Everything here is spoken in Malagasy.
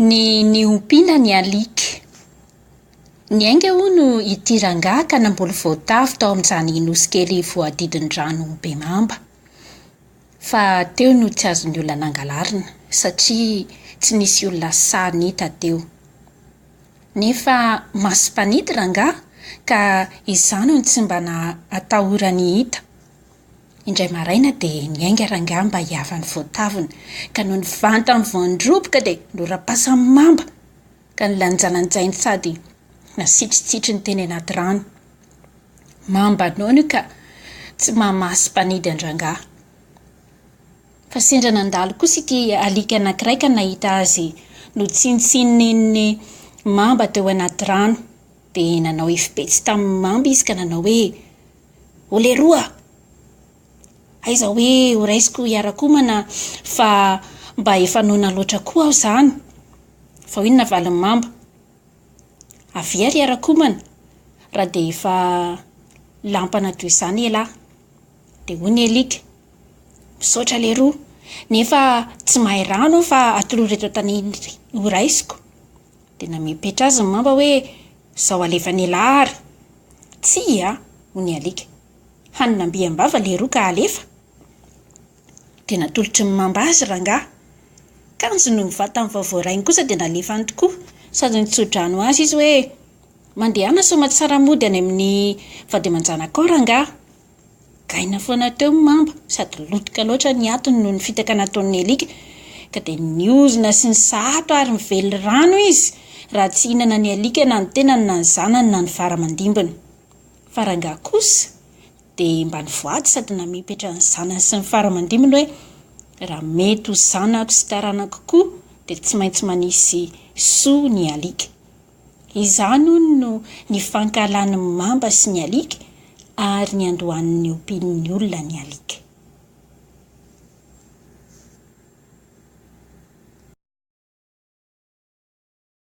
Ny ompiana ny alika. Ny aingana hono ity rangaha ka namboly voatavy tao amin'izany nosy kely voadidin-drano be mamba. Fa teo no tsy azon'ny olona nangalarina satria tsy nisy olona sahany nita teo. Nefa masom-panity rangaha ka izany no tsy mba atahorany hita. Indray maraina dia niainga rangaha mba hiavan'ny voataviny ka noho ny vantany voandroboka dia norapasany mamba ka nilanjalanjainy sady nasitritsitry ny teny anaty rano. Mamba nono io ka tsy mahamasy-panidy an-drangaha. Fa sendra nandalo kosa ity alika anankiray ka nahita azy notsinitsininy mamba teo anaty rano dia nanao ifipetsy tamin'ny mamba izy ka nanao hoe "Oleroa! Aiza hoe ho raisiko hiarakomana fa mba efa nona loatra koa aho izany." Fa hoy ny navalin'ny mamba, "Avy ary hiarakomana raha dia efa lampana toy izany ialahy." Dia hoy ny alika, "Misaotra leroa, nefa tsy mahay rano aho fa atoloha reto tany ho raisiko." Dia namipetra azy ny mamba hoe, "Izao alefa ny ialahy ary." "Tsia!" hoy ny alika, "Haninam-biam-bava leroa ka alefa." Dia natolotry ny mamba azy rangaha. Kanjo no vatany vaovao rainy kosa dia nalefany tokoa sady nitso-drano azy izy hoe, "Mandehana sao mahatsara mody any amin'ny vady aman-janako rangaha." Gaina foana teo ny mamba sady lotika loatra ny atony noho ny fitaka nataon'ny alika ka dia niozona sy ny sahato ary mively rano izy raha tsy hinana ny alika na ny tenany na ny zanany na ny vara-mandimbony. Fa rangaha kosa dia mba nivoady sady namipetra ny zanany sy ny vara-mandimbony hoe, "Raha mety ho zanako sy taranako koa dia tsy maintsy manisy soa ny alika." Izany hono no nifankahalan'ny mamba sy ny alika ary niandohan'ny ompian'ny olona ny alika.